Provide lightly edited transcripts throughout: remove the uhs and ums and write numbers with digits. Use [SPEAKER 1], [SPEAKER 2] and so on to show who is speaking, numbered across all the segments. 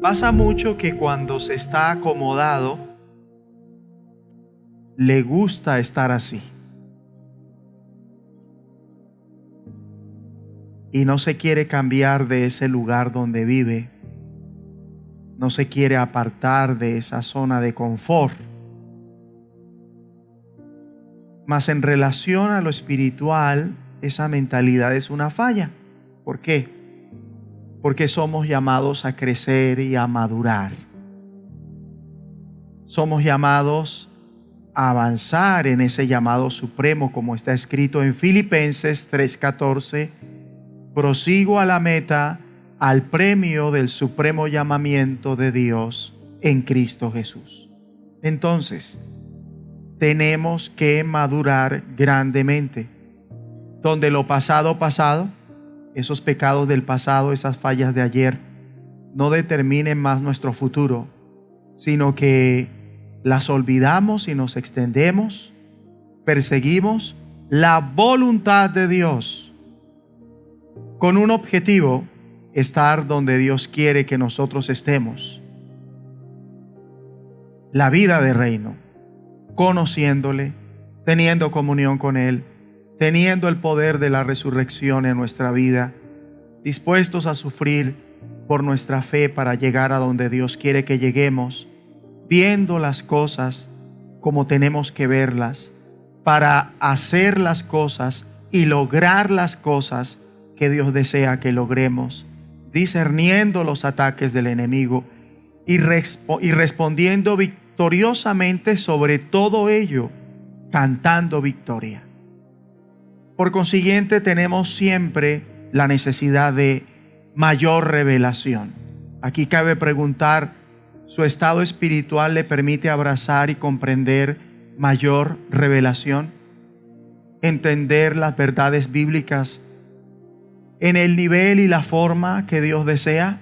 [SPEAKER 1] Pasa mucho que cuando se está acomodado, le gusta estar así. Y no se quiere cambiar de ese lugar donde vive. No se quiere apartar de esa zona de confort. Mas en relación a lo espiritual, esa mentalidad es una falla. ¿Por qué? Porque somos llamados a crecer y a madurar. Somos llamados a avanzar en ese llamado supremo, como está escrito en Filipenses 3:14. Prosigo a la meta, al premio del supremo llamamiento de Dios en Cristo Jesús. Entonces, tenemos que madurar grandemente. Donde lo pasado, esos pecados del pasado, esas fallas de ayer, no determinen más nuestro futuro, sino que las olvidamos y nos extendemos, perseguimos la voluntad de Dios con un objetivo: estar donde Dios quiere que nosotros estemos. La vida de reino, conociéndole, teniendo comunión con Él, teniendo el poder de la resurrección en nuestra vida, dispuestos a sufrir por nuestra fe para llegar a donde Dios quiere que lleguemos, viendo las cosas como tenemos que verlas, para hacer las cosas y lograr las cosas que Dios desea que logremos, discerniendo los ataques del enemigo y respondiendo victoriosamente sobre todo ello, cantando victoria. Por consiguiente, tenemos siempre la necesidad de mayor revelación. Aquí cabe preguntar, ¿su estado espiritual le permite abrazar y comprender mayor revelación? ¿Entender las verdades bíblicas en el nivel y la forma que Dios desea?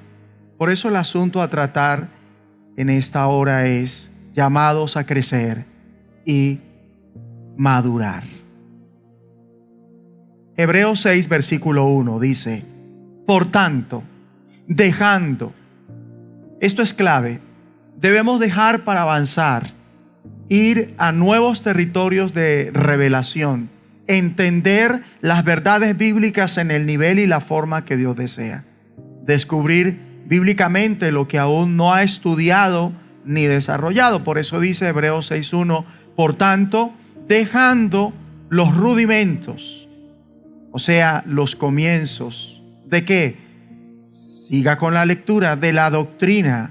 [SPEAKER 1] Por eso el asunto a tratar en esta hora es llamados a crecer y madurar. Hebreos 6, versículo 1 dice: por tanto, dejando, esto es clave, debemos dejar para avanzar, ir a nuevos territorios de revelación, entender las verdades bíblicas en el nivel y la forma que Dios desea, descubrir bíblicamente lo que aún no ha estudiado ni desarrollado. Por eso dice Hebreos 6:1, por tanto, dejando los rudimentos, o sea, los comienzos. ¿De qué? Siga con la lectura de la doctrina,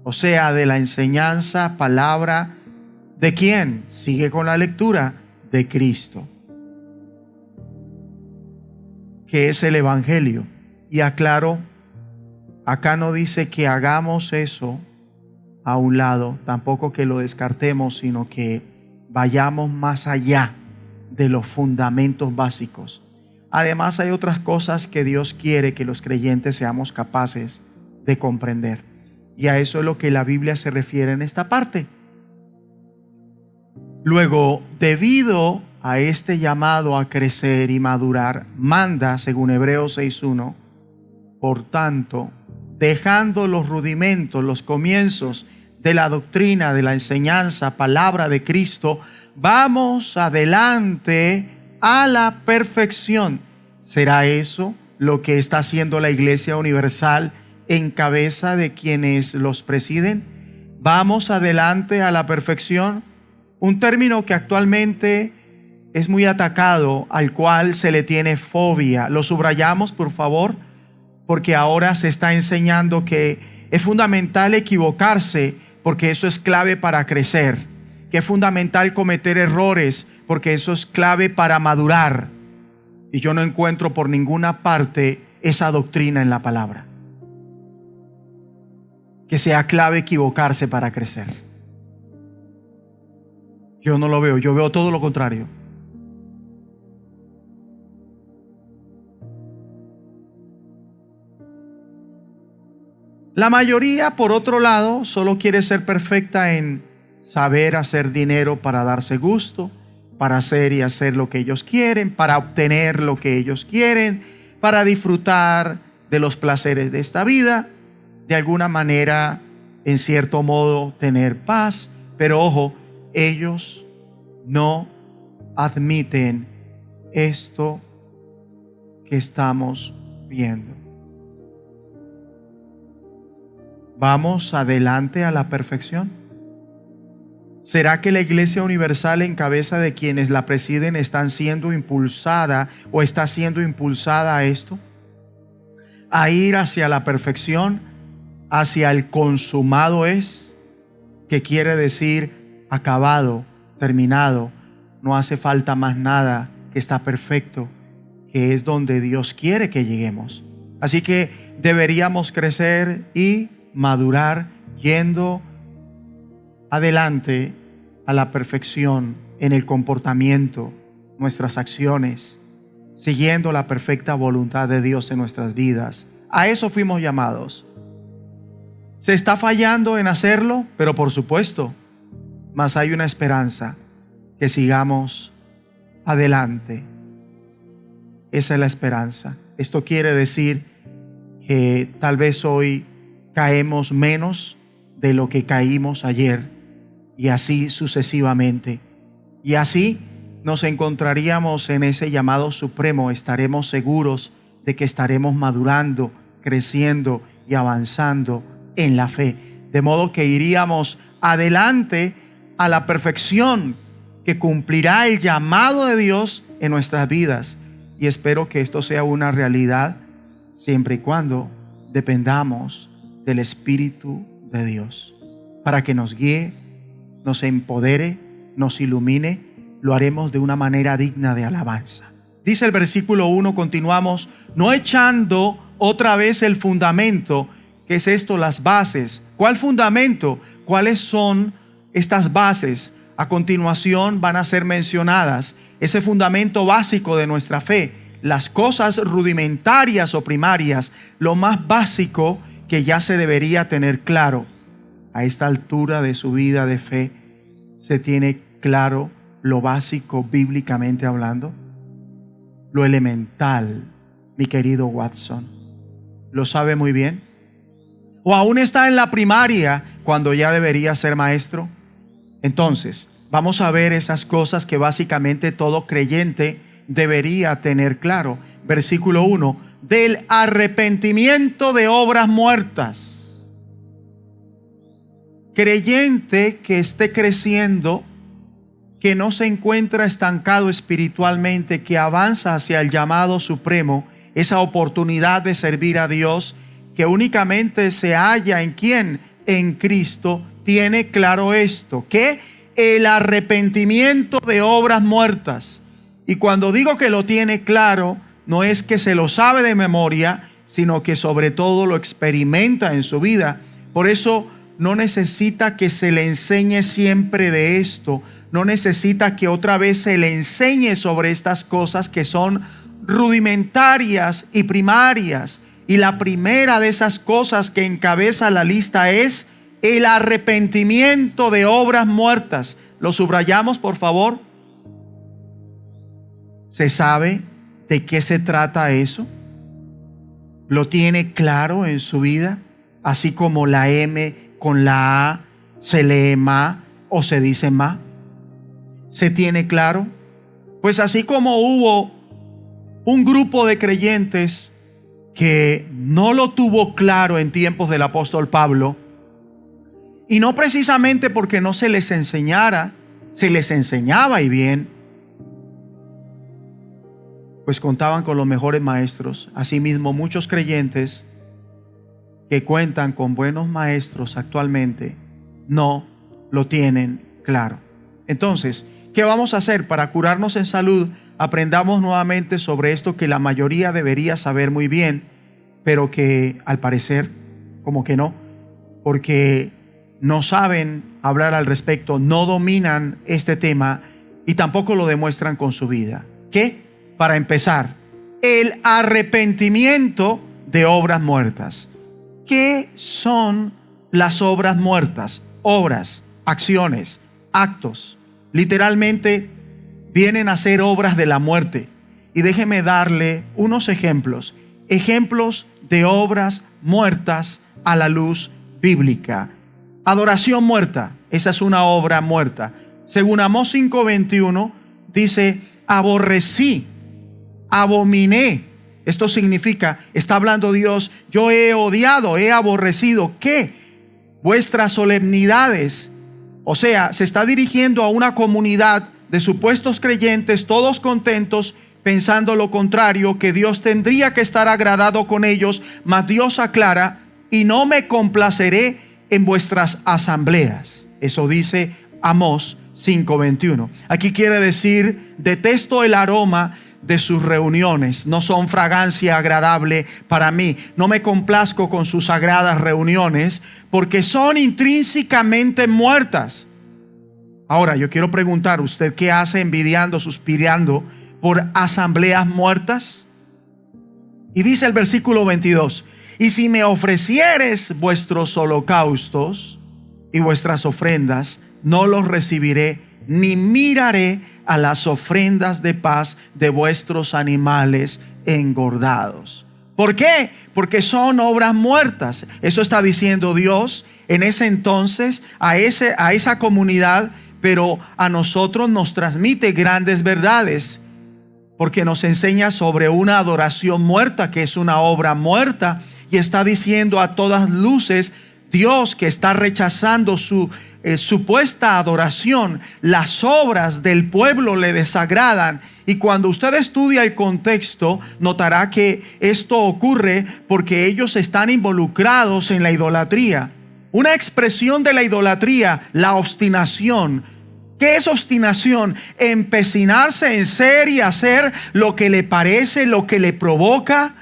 [SPEAKER 1] o sea, de la enseñanza, palabra. ¿De quién? Sigue con la lectura de Cristo, que es el Evangelio. Y aclaro, acá no dice que hagamos eso a un lado, tampoco que lo descartemos, sino que vayamos más allá de los fundamentos básicos. Además, hay otras cosas que Dios quiere que los creyentes seamos capaces de comprender. Y a eso es lo que la Biblia se refiere en esta parte. Luego, debido a este llamado a crecer y madurar, manda, según Hebreos 6:1, por tanto, dejando los rudimentos, los comienzos de la doctrina, de la enseñanza, palabra de Cristo, vamos adelante a la perfección. ¿Será eso lo que está haciendo la Iglesia Universal en cabeza de quienes los presiden? Vamos adelante a la perfección, un término que actualmente es muy atacado, al cual se le tiene fobia. Lo subrayamos, por favor, porque ahora se está enseñando que es fundamental equivocarse, porque eso es clave para crecer, que es fundamental cometer errores, porque eso es clave para madurar. Y yo no encuentro por ninguna parte esa doctrina en la palabra, que sea clave equivocarse para crecer. Yo no lo veo, yo veo todo lo contrario. La mayoría, por otro lado, solo quiere ser perfecta en saber hacer dinero para darse gusto, para hacer y hacer lo que ellos quieren, para obtener lo que ellos quieren, para disfrutar de los placeres de esta vida. de alguna manera, en cierto modo, tener paz. Pero ojo, ellos no admiten esto que estamos viendo. ¿Vamos adelante a la perfección? ¿Será que la Iglesia Universal, en cabeza de quienes la presiden, está siendo impulsada a esto? A ir hacia la perfección, hacia el consumado es, que quiere decir acabado, terminado, no hace falta más nada, que está perfecto, que es donde Dios quiere que lleguemos. Así que deberíamos crecer y madurar yendo adelante a la perfección en el comportamiento, nuestras acciones, siguiendo la perfecta voluntad de Dios en nuestras vidas. A eso fuimos llamados. ¿Se está fallando en hacerlo? Pero por supuesto, mas hay una esperanza, que sigamos adelante. Esa es la esperanza. Esto quiere decir que tal vez hoy caemos menos de lo que caímos ayer, y así sucesivamente. Y así nos encontraríamos en ese llamado supremo. Estaremos seguros de que estaremos madurando, creciendo y avanzando en la fe. De modo que iríamos adelante a la perfección que cumplirá el llamado de Dios en nuestras vidas. Y espero que esto sea una realidad siempre y cuando dependamos del Espíritu de Dios, para que nos guíe, nos empodere, nos ilumine. Lo haremos de una manera digna de alabanza. Dice el versículo 1, continuamos, no echando otra vez el fundamento. ¿Qué es esto? Las bases. ¿Cuál fundamento? ¿Cuáles son estas bases? A continuación van a ser mencionadas. Ese fundamento básico de nuestra fe, las cosas rudimentarias o primarias, lo más básico que ya se debería tener claro. A esta altura de su vida de fe, ¿se tiene claro lo básico bíblicamente hablando? Lo elemental, mi querido Watson, ¿lo sabe muy bien? ¿O aún está en la primaria cuando ya debería ser maestro? Entonces, vamos a ver esas cosas que básicamente todo creyente debería tener claro. Versículo 1, del arrepentimiento de obras muertas. Creyente que esté creciendo, que no se encuentra estancado espiritualmente, que avanza hacia el llamado supremo, esa oportunidad de servir a Dios, que únicamente se halla en ¿quién? En Cristo, tiene claro esto, que el arrepentimiento de obras muertas. Y cuando digo que lo tiene claro, no es que se lo sabe de memoria, sino que sobre todo lo experimenta en su vida. Por eso no necesita que se le enseñe siempre de esto, no necesita que otra vez se le enseñe sobre estas cosas que son rudimentarias y primarias. Y la primera de esas cosas que encabeza la lista es el arrepentimiento de obras muertas. ¿Lo subrayamos, por favor? ¿Se sabe de qué se trata eso? ¿Lo tiene claro en su vida? Así como la M con la A se lee ma o se dice ma. ¿Se tiene claro? Pues así como hubo un grupo de creyentes que no lo tuvo claro en tiempos del apóstol Pablo, y no precisamente porque no se les enseñara, se les enseñaba y bien, pues contaban con los mejores maestros. Asimismo, muchos creyentes que cuentan con buenos maestros actualmente no lo tienen claro. Entonces, ¿qué vamos a hacer para curarnos en salud? Aprendamos nuevamente sobre esto que la mayoría debería saber muy bien, pero que al parecer como que no, porque no saben hablar al respecto, no dominan este tema y tampoco lo demuestran con su vida. ¿Qué? Para empezar, el arrepentimiento de obras muertas. ¿Qué son las obras muertas? Obras, acciones, actos. Literalmente vienen a ser obras de la muerte. Y déjeme darle unos ejemplos. Ejemplos de obras muertas a la luz bíblica. Adoración muerta, esa es una obra muerta. Según Amós 5:21 dice: aborrecí, abominé. Esto significa, está hablando Dios, yo he odiado, he aborrecido. ¿Qué? Vuestras solemnidades. O sea, se está dirigiendo a una comunidad de supuestos creyentes, todos contentos, pensando lo contrario, que Dios tendría que estar agradado con ellos. Mas Dios aclara: y no me complaceré en vuestras asambleas. Eso dice Amós 5:21. Aquí quiere decir: detesto el aroma de sus reuniones, no son fragancia agradable para mí. No me complazco con sus sagradas reuniones, porque son intrínsecamente muertas. Ahora yo quiero preguntar: ¿usted qué hace envidiando, suspirando por asambleas muertas? Y dice el versículo 22: y si me ofrecieres vuestros holocaustos y vuestras ofrendas, no los recibiré, ni miraré a las ofrendas de paz de vuestros animales engordados. ¿Por qué? Porque son obras muertas. Eso está diciendo Dios en ese entonces a esa comunidad, pero a nosotros nos transmite grandes verdades, porque nos enseña sobre una adoración muerta, que es una obra muerta, y está diciendo a todas luces Dios que está rechazando su supuesta adoración. Las obras del pueblo le desagradan, y cuando usted estudia el contexto notará que esto ocurre porque ellos están involucrados en la idolatría. Una expresión de la idolatría, la obstinación. ¿Qué es obstinación? Empecinarse en ser y hacer lo que le parece, lo que le provoca,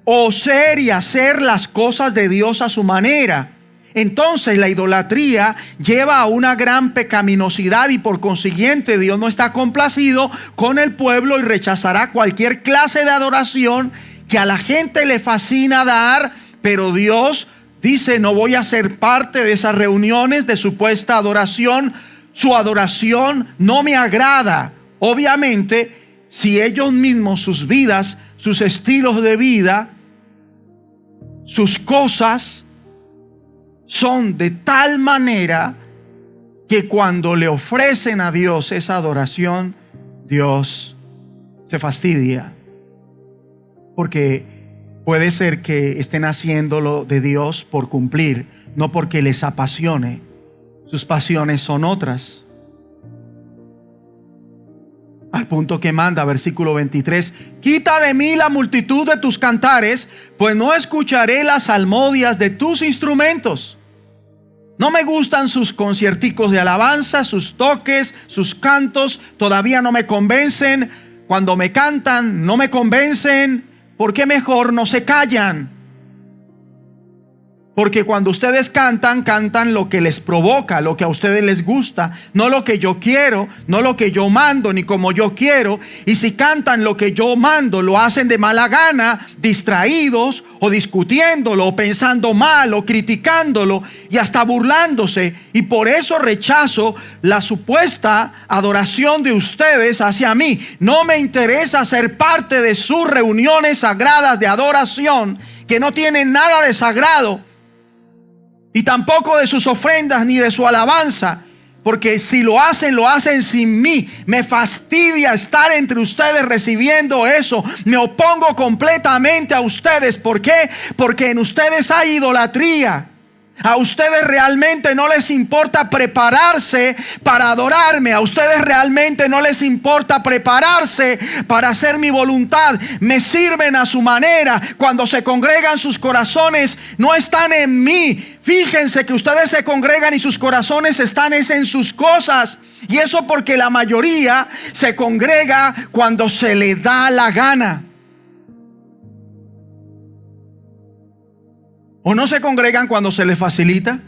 [SPEAKER 1] o ser y hacer las cosas de Dios a su manera. Entonces la idolatría lleva a una gran pecaminosidad, y por consiguiente Dios no está complacido con el pueblo y rechazará cualquier clase de adoración que a la gente le fascina dar. Pero Dios dice: no voy a ser parte de esas reuniones de supuesta adoración. Su adoración no me agrada. Obviamente, si ellos mismos, sus vidas, sus estilos de vida, sus cosas son de tal manera que cuando le ofrecen a Dios esa adoración, Dios se fastidia, porque puede ser que estén haciéndolo de Dios por cumplir, no porque les apasione. Sus pasiones son otras. Al punto que manda, versículo 23: quita de mí la multitud de tus cantares, pues no escucharé las salmodias de tus instrumentos. No me gustan sus concierticos de alabanza, sus toques, sus cantos, todavía no me convencen. Cuando me cantan, no me convencen. ¿Por qué mejor no se callan? Porque cuando ustedes cantan, cantan lo que les provoca, lo que a ustedes les gusta, no lo que yo quiero, no lo que yo mando, ni como yo quiero. Y si cantan lo que yo mando, lo hacen de mala gana, distraídos, o discutiéndolo, o pensando mal, o criticándolo, y hasta burlándose. Y por eso rechazo la supuesta adoración de ustedes hacia mí. No me interesa ser parte de sus reuniones sagradas de adoración, que no tienen nada de sagrado, y tampoco de sus ofrendas ni de su alabanza, porque si lo hacen sin mí. Me fastidia estar entre ustedes recibiendo eso. Me opongo completamente a ustedes. ¿Por qué? Porque en ustedes hay idolatría. A ustedes realmente no les importa prepararse para adorarme. A ustedes realmente no les importa prepararse para hacer mi voluntad. Me sirven a su manera. Cuando se congregan, sus corazones no están en mí. Fíjense que ustedes se congregan y sus corazones están en sus cosas. Y eso porque la mayoría se congrega cuando se le da la gana. ¿O no se congregan cuando se les facilita?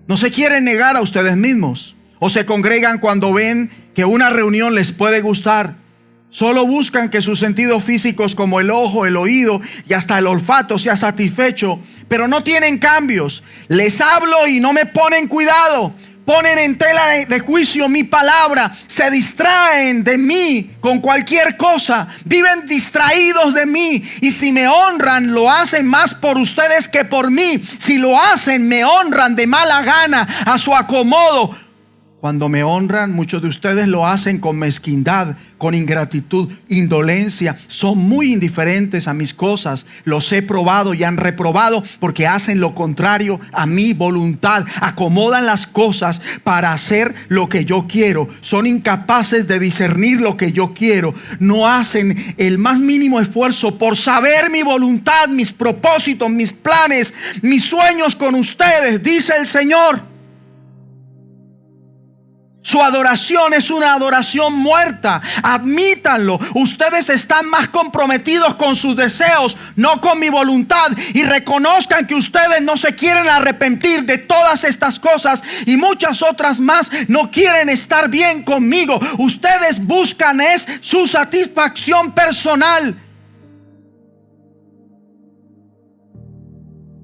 [SPEAKER 1] No se quieren negar a ustedes mismos. ¿O se congregan cuando ven que una reunión les puede gustar? Solo buscan que sus sentidos físicos, como el ojo, el oído y hasta el olfato, sea satisfecho, pero no tienen cambios. Les hablo y no me ponen cuidado. ponen en tela de juicio mi palabra, se distraen de mí con cualquier cosa, viven distraídos de mí, y si me honran, lo hacen más por ustedes que por mí. Si lo hacen, me honran de mala gana, a su acomodo. Cuando me honran, muchos de ustedes lo hacen con mezquindad, con ingratitud, indolencia. Son muy indiferentes a mis cosas. Los he probado y han reprobado porque hacen lo contrario a mi voluntad. Acomodan las cosas para hacer lo que yo quiero. Son incapaces de discernir lo que yo quiero. No hacen el más mínimo esfuerzo por saber mi voluntad, mis propósitos, mis planes, mis sueños con ustedes, dice el Señor. Su adoración es una adoración muerta. Admítanlo. Ustedes están más comprometidos con sus deseos, no con mi voluntad. Y reconozcan que ustedes no se quieren arrepentir de todas estas cosas y muchas otras más. No quieren estar bien conmigo. Ustedes buscan es su satisfacción personal.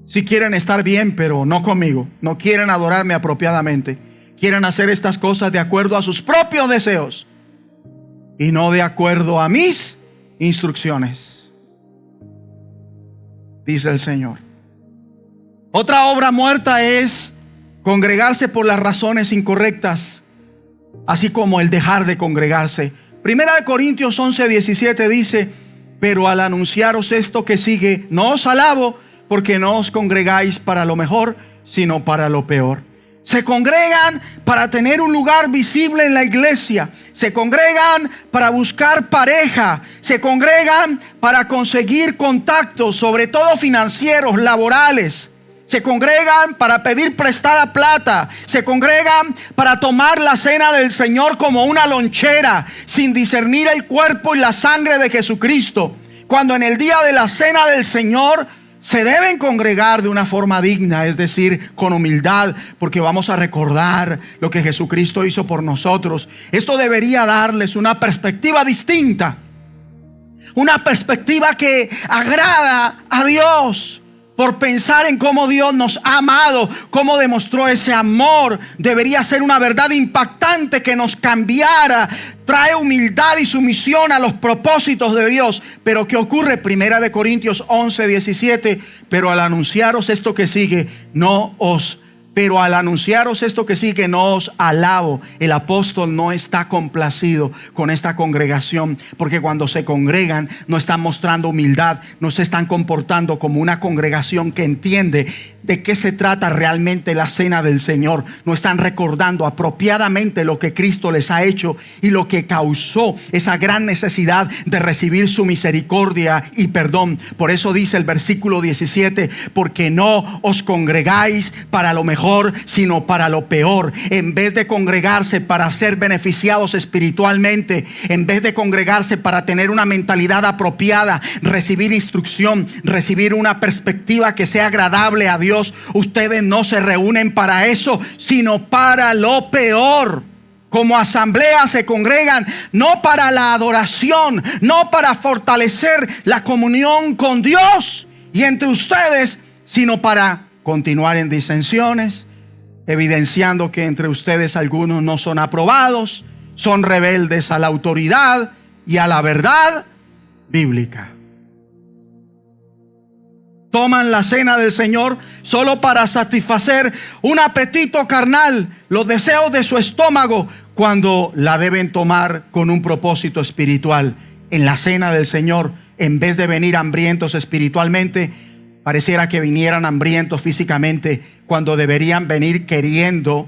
[SPEAKER 1] Si quieren estar bien, pero no conmigo. No quieren adorarme apropiadamente. Quieren hacer estas cosas de acuerdo a sus propios deseos y no de acuerdo a mis instrucciones, dice el Señor. Otra obra muerta es congregarse por las razones incorrectas, así como el dejar de congregarse. Primera de Corintios 11:17 dice: pero al anunciaros esto que sigue, no os alabo, porque no os congregáis para lo mejor, sino para lo peor. Se congregan para tener un lugar visible en la iglesia. Se congregan para buscar pareja. Se congregan para conseguir contactos, sobre todo financieros, laborales. Se congregan para pedir prestada plata. Se congregan para tomar la cena del Señor como una lonchera, sin discernir el cuerpo y la sangre de Jesucristo. Cuando en el día de la cena del Señor se deben congregar de una forma digna, es decir, con humildad, porque vamos a recordar lo que Jesucristo hizo por nosotros. Esto debería darles una perspectiva distinta, una perspectiva que agrada a Dios, por pensar en cómo Dios nos ha amado, cómo demostró ese amor. Debería ser una verdad impactante que nos cambiara. Trae humildad y sumisión a los propósitos de Dios. Pero ¿qué ocurre? Primera de Corintios 11:17. Pero al anunciaros esto que sigue, no os alabo. El apóstol no está complacido con esta congregación, porque cuando se congregan no están mostrando humildad, no se están comportando como una congregación que entiende de qué se trata realmente la cena del Señor. No están recordando apropiadamente lo que Cristo les ha hecho y lo que causó esa gran necesidad de recibir su misericordia y perdón. Por eso dice el versículo 17: porque no os congregáis para lo mejor, sino para lo peor. En vez de congregarse para ser beneficiados espiritualmente, en vez de congregarse para tener una mentalidad apropiada, recibir instrucción, recibir una perspectiva que sea agradable a Dios, ustedes no se reúnen para eso, sino para lo peor. Como asamblea se congregan no para la adoración, no para fortalecer la comunión con Dios y entre ustedes, sino para continuar en disensiones, evidenciando que entre ustedes algunos no son aprobados, son rebeldes a la autoridad y a la verdad bíblica. Toman la cena del Señor solo para satisfacer un apetito carnal, los deseos de su estómago, cuando la deben tomar con un propósito espiritual. En la cena del Señor, en vez de venir hambrientos espiritualmente, pareciera que vinieran hambrientos físicamente, cuando deberían venir queriendo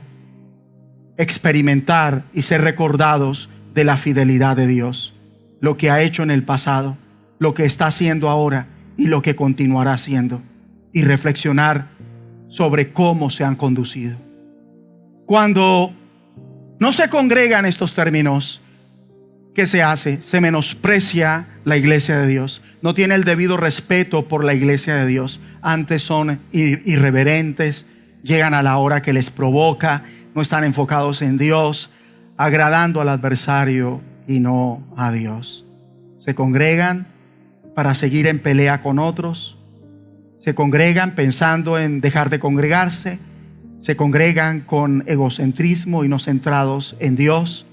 [SPEAKER 1] experimentar y ser recordados de la fidelidad de Dios, lo que ha hecho en el pasado, lo que está haciendo ahora y lo que continuará haciendo, y reflexionar sobre cómo se han conducido. Cuando no se congregan estos términos, ¿qué se hace? Se menosprecia la iglesia de Dios. No tiene el debido respeto por la iglesia de Dios. Antes son irreverentes, llegan a la hora que les provoca, no están enfocados en Dios, agradando al adversario y no a Dios. Se congregan para seguir en pelea con otros. Se congregan pensando en dejar de congregarse. se congregan con egocentrismo y no centrados en Dios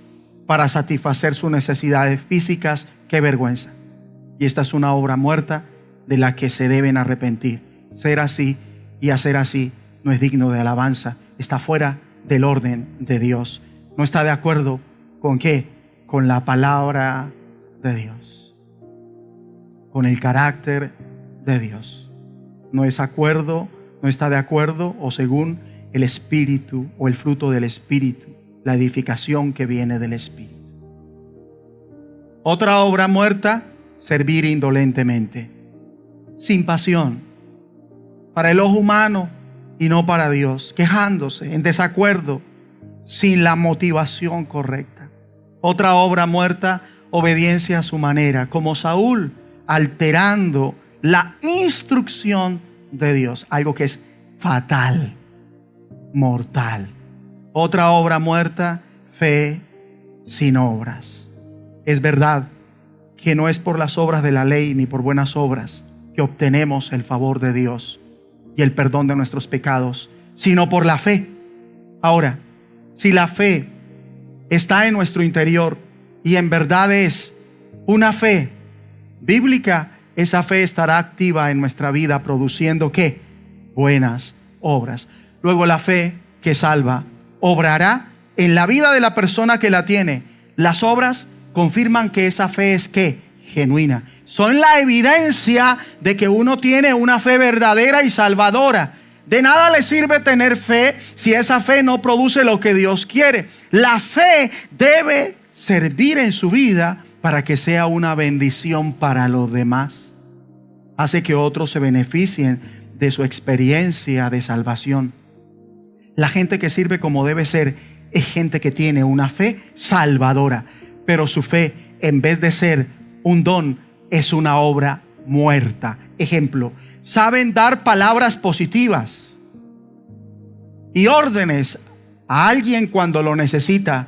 [SPEAKER 1] para satisfacer sus necesidades físicas. ¡Qué vergüenza! Y esta es una obra muerta de la que se deben arrepentir. Ser así y hacer así no es digno de alabanza. Está fuera del orden de Dios. No está de acuerdo ¿con qué? Con la palabra de Dios, con el carácter de Dios. No es acuerdo, no está de acuerdo o según el Espíritu o el fruto del Espíritu, la edificación que viene del Espíritu. Otra obra muerta, servir indolentemente, sin pasión, para el ojo humano y no para Dios, quejándose, en desacuerdo, sin la motivación correcta. Otra obra muerta, obediencia a su manera, como Saúl, alterando la instrucción de Dios, algo que es fatal, mortal. Otra obra muerta, fe sin obras. Es verdad que no es por las obras de la ley ni por buenas obras que obtenemos el favor de Dios y el perdón de nuestros pecados, sino por la fe. Ahora, si la fe está en nuestro interior y en verdad es una fe bíblica, esa fe estará activa en nuestra vida produciendo ¿qué? Buenas obras. Luego la fe que salva obrará en la vida de la persona que la tiene. Las obras confirman que esa fe es ¿qué? Genuina. Son la evidencia de que uno tiene una fe verdadera y salvadora. De nada le sirve tener fe si esa fe no produce lo que Dios quiere. La fe debe servir en su vida para que sea una bendición para los demás. Hace que otros se beneficien de su experiencia de salvación. La gente que sirve como debe ser es gente que tiene una fe salvadora, pero su fe, en vez de ser un don, es una obra muerta. Ejemplo, saben dar palabras positivas y órdenes a alguien cuando lo necesita,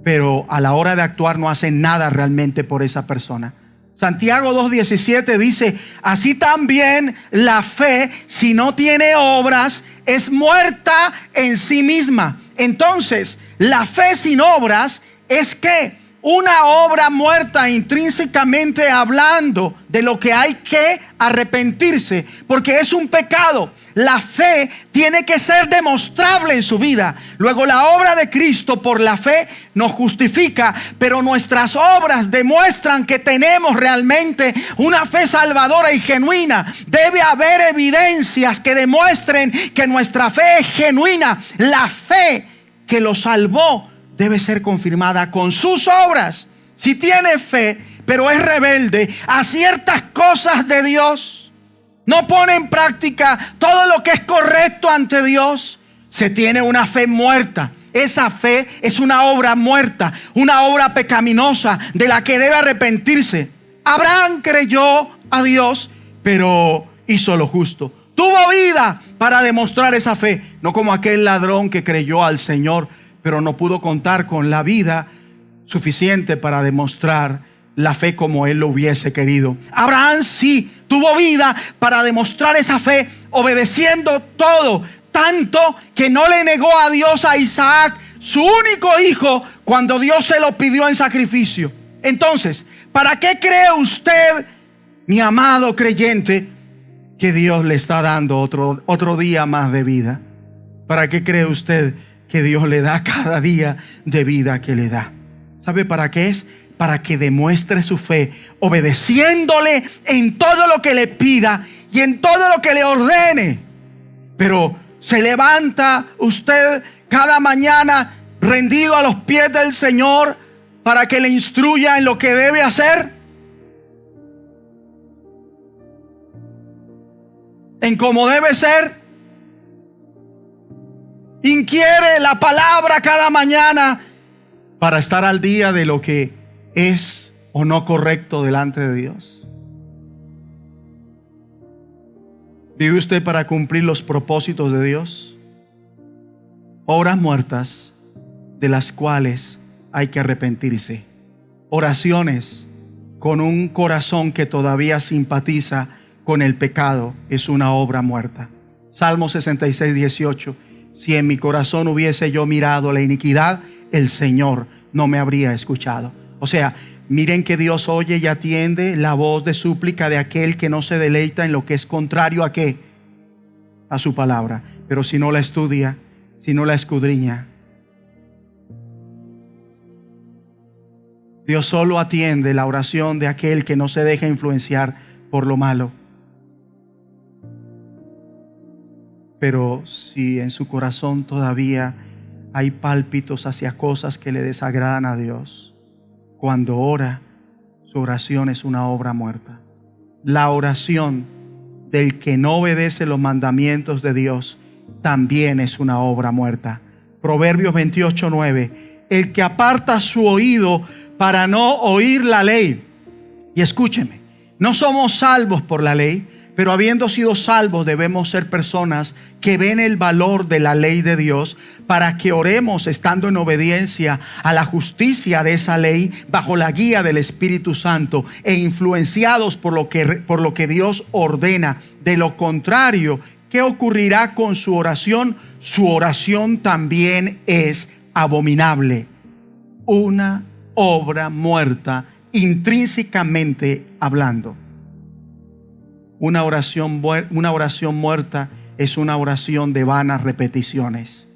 [SPEAKER 1] pero a la hora de actuar no hacen nada realmente por esa persona. Santiago 2:17 dice: así también la fe, si no tiene obras, es muerta en sí misma. Entonces, la fe sin obras es ¿qué? Una obra muerta, intrínsecamente hablando de lo que hay que arrepentirse, porque es un pecado. La fe tiene que ser demostrable en su vida. Luego la obra de Cristo por la fe nos justifica, pero nuestras obras demuestran que tenemos realmente una fe salvadora y genuina. Debe haber evidencias que demuestren que nuestra fe es genuina. La fe que lo salvó debe ser confirmada con sus obras. Si tiene fe, pero es rebelde a ciertas cosas de Dios, no pone en práctica todo lo que es correcto ante Dios, se tiene una fe muerta. Esa fe es una obra muerta, una obra pecaminosa de la que debe arrepentirse. Abraham creyó a Dios, pero hizo lo justo. Tuvo vida para demostrar esa fe, no como aquel ladrón que creyó al Señor, pero no pudo contar con la vida suficiente para demostrar la fe como él lo hubiese querido. Abraham sí tuvo vida para demostrar esa fe, obedeciendo todo, tanto que no le negó a Dios a Isaac, su único hijo, cuando Dios se lo pidió en sacrificio. Entonces, ¿para qué cree usted, mi amado creyente, que Dios le está dando otro día más de vida? ¿Para qué cree usted que Dios le da cada día de vida que le da? ¿Sabe para qué es? Para que demuestre su fe, obedeciéndole en todo lo que le pida y en todo lo que le ordene. Pero ¿se levanta usted cada mañana rendido a los pies del Señor para que le instruya en lo que debe hacer? ¿En cómo debe ser? Inquiere la palabra cada mañana para estar al día de lo que es o no correcto delante de Dios. ¿Vive usted para cumplir los propósitos de Dios? Obras muertas de las cuales hay que arrepentirse. Oraciones con un corazón que todavía simpatiza con el pecado es una obra muerta. Salmo 66:18. si en mi corazón hubiese yo mirado la iniquidad, el Señor no me habría escuchado. O sea, miren que Dios oye y atiende la voz de súplica de aquel que no se deleita en lo que es contrario a ¿qué? A su palabra. Pero si no la estudia, si no la escudriña, Dios solo atiende la oración de aquel que no se deja influenciar por lo malo. Pero si en su corazón todavía hay pálpitos hacia cosas que le desagradan a Dios, cuando ora, su oración es una obra muerta. La oración del que no obedece los mandamientos de Dios también es una obra muerta. Proverbios 28:9. El que aparta su oído para no oír la ley. Y escúcheme, no somos salvos por la ley, pero habiendo sido salvos debemos ser personas que ven el valor de la ley de Dios para que oremos estando en obediencia a la justicia de esa ley bajo la guía del Espíritu Santo e influenciados por lo que Dios ordena. De lo contrario, ¿qué ocurrirá con su oración? Su oración también es abominable. Una obra muerta intrínsecamente hablando. Una oración muerta es una oración de vanas repeticiones.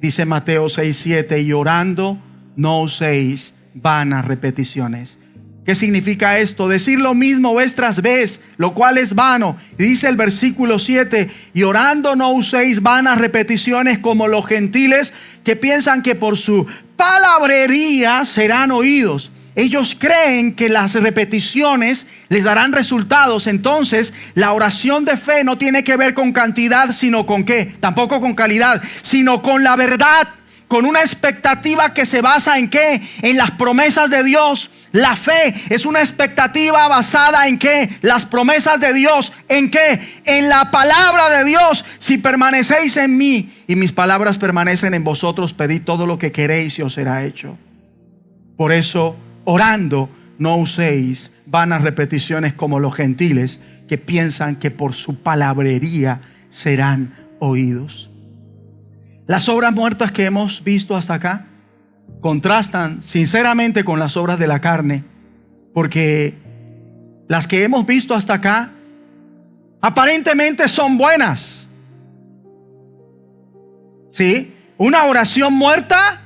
[SPEAKER 1] Dice Mateo 6:7, y orando no uséis vanas repeticiones. ¿Qué significa esto? Decir lo mismo vez tras vez, lo cual es vano. Y dice el versículo 7, y orando no uséis vanas repeticiones como los gentiles que piensan que por su palabrería serán oídos. Ellos creen que las repeticiones les darán resultados. Entonces la oración de fe no tiene que ver con cantidad, sino con ¿qué? Tampoco con calidad, sino con la verdad, con una expectativa que se basa en ¿qué? En las promesas de Dios. La fe es una expectativa basada en ¿qué? Las promesas de Dios. ¿En qué? En la palabra de Dios. Si permanecéis en mí y mis palabras permanecen en vosotros, pedid todo lo que queréis y os será hecho. Por eso, orando, no uséis vanas repeticiones como los gentiles que piensan que por su palabrería serán oídos. Las obras muertas que hemos visto hasta acá contrastan sinceramente con las obras de la carne, porque las que hemos visto hasta acá aparentemente son buenas. ¿Sí? Una oración muerta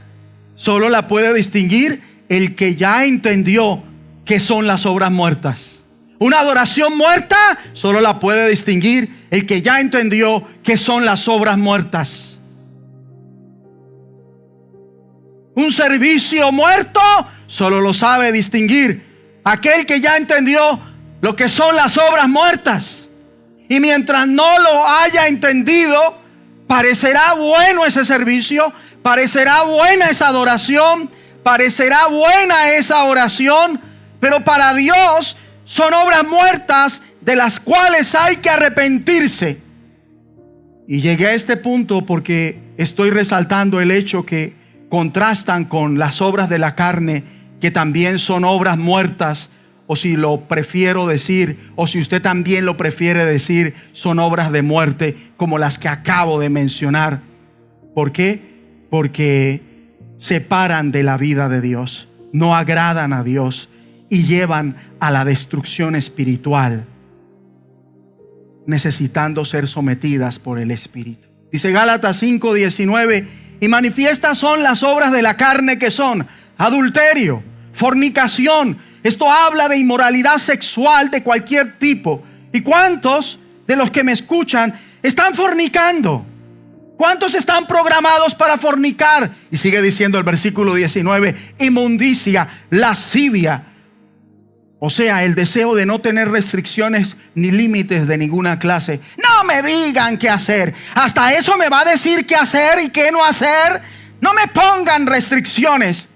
[SPEAKER 1] solo la puede distinguir el que ya entendió qué son las obras muertas. Una adoración muerta solo la puede distinguir el que ya entendió qué son las obras muertas. Un servicio muerto solo lo sabe distinguir aquel que ya entendió lo que son las obras muertas. Y mientras no lo haya entendido, parecerá bueno ese servicio, parecerá buena esa adoración, parecerá buena esa oración, pero para Dios son obras muertas de las cuales hay que arrepentirse. Y llegué a este punto porque estoy resaltando el hecho que contrastan con las obras de la carne, que también son obras muertas, o si lo prefiero decir, o si usted también lo prefiere decir, son obras de muerte como las que acabo de mencionar. ¿Por qué? Porque separan de la vida de Dios, no agradan a Dios y llevan a la destrucción espiritual, necesitando ser sometidas por el Espíritu. Dice Gálatas 5:19, y manifiestas son las obras de la carne, que son adulterio, fornicación. Esto habla de inmoralidad sexual de cualquier tipo. ¿Y cuántos de los que me escuchan están fornicando? ¿Cuántos están programados para fornicar? Y sigue diciendo el versículo 19, inmundicia, lascivia. O sea, el deseo de no tener restricciones ni límites de ninguna clase. No me digan qué hacer. Hasta eso me va a decir qué hacer y qué no hacer. No me pongan restricciones.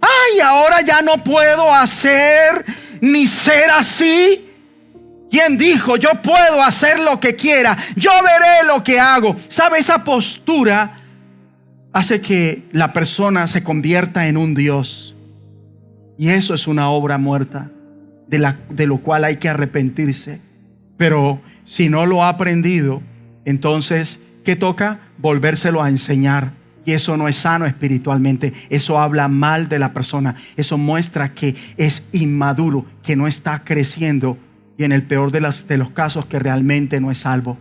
[SPEAKER 1] Ay, ahora ya no puedo hacer ni ser así. ¿Quién dijo? Yo puedo hacer lo que quiera, yo veré lo que hago. ¿Sabe? Esa postura hace que la persona se convierta en un Dios. Y eso es una obra muerta, de lo cual hay que arrepentirse. Pero si no lo ha aprendido, entonces ¿qué toca? Volvérselo a enseñar. Y eso no es sano espiritualmente. Eso habla mal de la persona. Eso muestra que es inmaduro, que no está creciendo y en el peor de los casos que realmente no es salvo.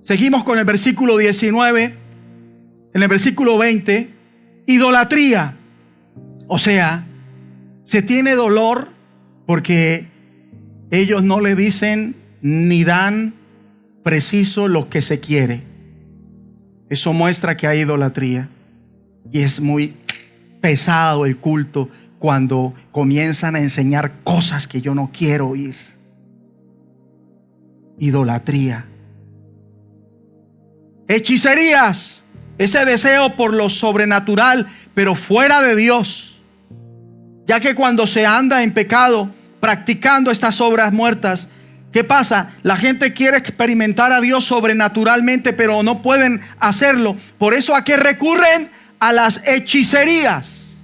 [SPEAKER 1] Seguimos con el versículo 19. En el versículo 20, idolatría. O sea, se tiene dolor porque ellos no le dicen ni dan preciso lo que se quiere. Eso muestra que hay idolatría. Y es muy pesado el culto cuando comienzan a enseñar cosas que yo no quiero oír. Idolatría. Hechicerías. Ese deseo por lo sobrenatural, pero fuera de Dios. Ya que cuando se anda en pecado, practicando estas obras muertas, ¿qué pasa? La gente quiere experimentar a Dios sobrenaturalmente, pero no pueden hacerlo. Por eso, ¿a qué recurren? A las hechicerías.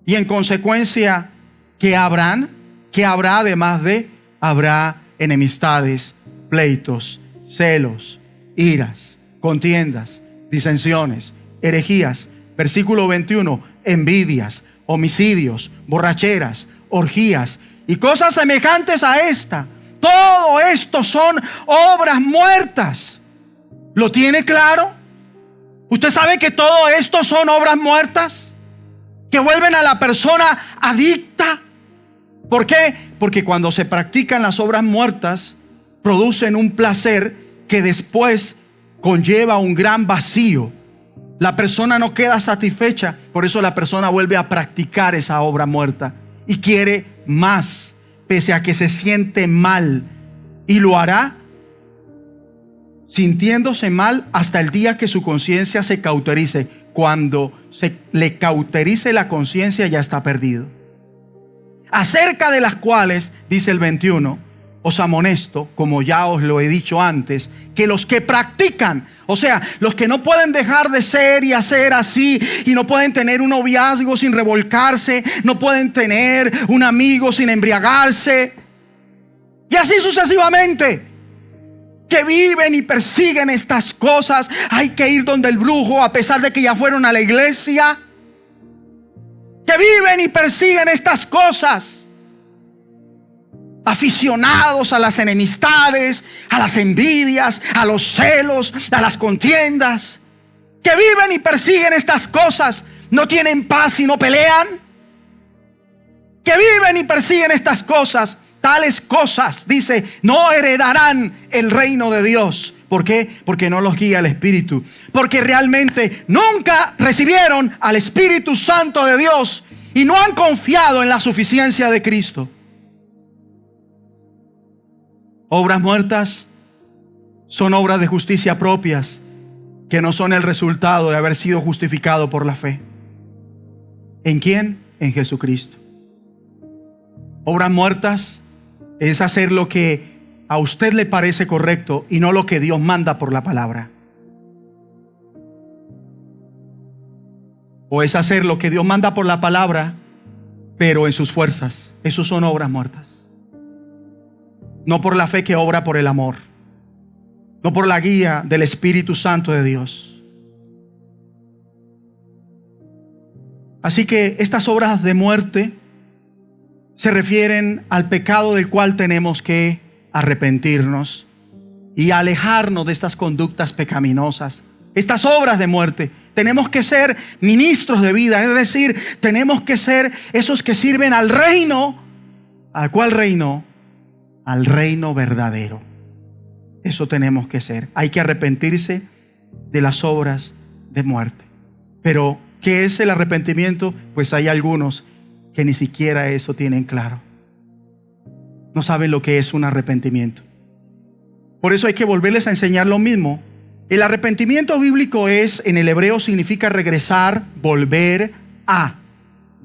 [SPEAKER 1] Y en consecuencia, ¿qué habrán? ¿Qué habrá además de? Habrá enemistades, pleitos, celos, iras, contiendas, disensiones, herejías. Versículo 21, envidias, homicidios, borracheras, orgías y cosas semejantes a esta. Todo esto son obras muertas. ¿Lo tiene claro? ¿Usted sabe que todo esto son obras muertas? Que vuelven a la persona adicta. ¿Por qué? Porque cuando se practican las obras muertas, producen un placer que después conlleva un gran vacío. La persona no queda satisfecha. Por eso la persona vuelve a practicar esa obra muerta y quiere más, pese a que se siente mal. Y lo hará sintiéndose mal hasta el día que su conciencia se cauterice. Cuando se le cauterice la conciencia, ya está perdido. Acerca de las cuales, dice el 21, os amonesto, como ya os lo he dicho antes, que los que practican, o sea, los que no pueden dejar de ser y hacer así, y no pueden tener un noviazgo sin revolcarse, no pueden tener un amigo sin embriagarse, y así sucesivamente, que viven y persiguen estas cosas. Hay que ir donde el brujo a pesar de que ya fueron a la iglesia. Que viven y persiguen estas cosas, aficionados a las enemistades, a las envidias, a los celos, a las contiendas, que viven y persiguen estas cosas, no tienen paz y no pelean. Que viven y persiguen estas cosas, tales cosas, dice, no heredarán el reino de Dios. ¿Por qué? Porque no los guía el Espíritu. Porque realmente nunca recibieron al Espíritu Santo de Dios y no han confiado en la suficiencia de Cristo. Obras muertas son obras de justicia propias que no son el resultado de haber sido justificado por la fe. ¿En quién? En Jesucristo. Obras muertas es hacer lo que a usted le parece correcto y no lo que Dios manda por la palabra. O es hacer lo que Dios manda por la palabra, pero en sus fuerzas. Esos son obras muertas. No por la fe que obra por el amor. No por la guía del Espíritu Santo de Dios. Así que estas obras de muerte se refieren al pecado del cual tenemos que arrepentirnos y alejarnos de estas conductas pecaminosas. Estas obras de muerte. Tenemos que ser ministros de vida, es decir, tenemos que ser esos que sirven al reino. ¿A cuál reino? Al reino verdadero. Eso tenemos que ser. Hay que arrepentirse de las obras de muerte. Pero, ¿qué es el arrepentimiento? Pues hay algunos que ni siquiera eso tienen claro. No saben lo que es un arrepentimiento. Por eso hay que volverles a enseñar lo mismo. El arrepentimiento bíblico es, en el hebreo significa regresar, volver a,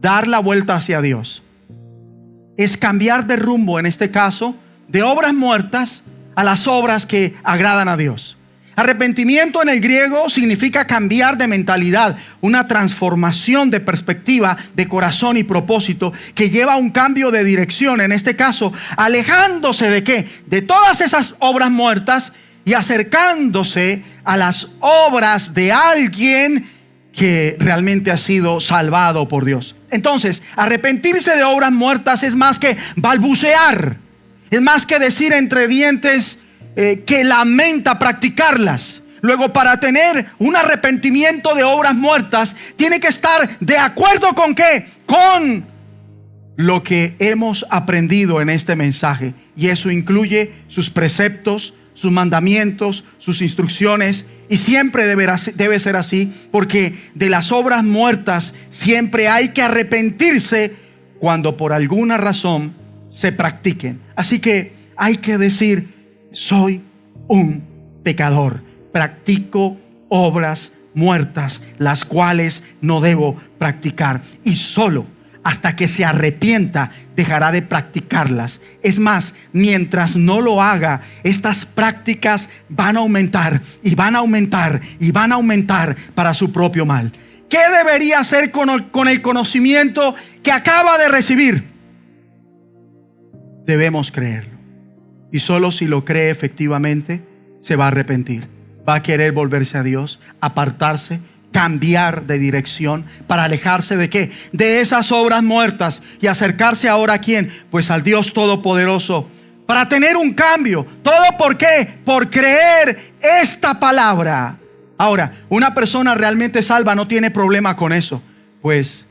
[SPEAKER 1] dar la vuelta hacia Dios. Es cambiar de rumbo, en este caso, de obras muertas a las obras que agradan a Dios. Arrepentimiento en el griego significa cambiar de mentalidad, una transformación de perspectiva, de corazón y propósito que lleva a un cambio de dirección. En este caso, alejándose de ¿qué? De todas esas obras muertas y acercándose a las obras de alguien que realmente ha sido salvado por Dios. Entonces, arrepentirse de obras muertas es más que balbucear, es más que decir entre dientes que lamenta practicarlas. Luego, para tener un arrepentimiento de obras muertas, tiene que estar de acuerdo con ¿qué? Con lo que hemos aprendido en este mensaje. Y eso incluye sus preceptos, sus mandamientos, sus instrucciones. Y siempre debe ser así, porque de las obras muertas siempre hay que arrepentirse cuando por alguna razón se practiquen. Así que hay que decir: soy un pecador, practico obras muertas, las cuales no debo practicar, y solo hasta que se arrepienta dejará de practicarlas. Es más, mientras no lo haga, estas prácticas van a aumentar y van a aumentar y van a aumentar para su propio mal. ¿Qué debería hacer con el conocimiento que acaba de recibir? Debemos creerlo, y solo si lo cree efectivamente se va a arrepentir, va a querer volverse a Dios, apartarse, cambiar de dirección para alejarse ¿de qué? De esas obras muertas, y acercarse ahora ¿a quién? Pues al Dios Todopoderoso, para tener un cambio. ¿Todo por qué? Por creer esta palabra. Ahora, una persona realmente salva no tiene problema con eso, pues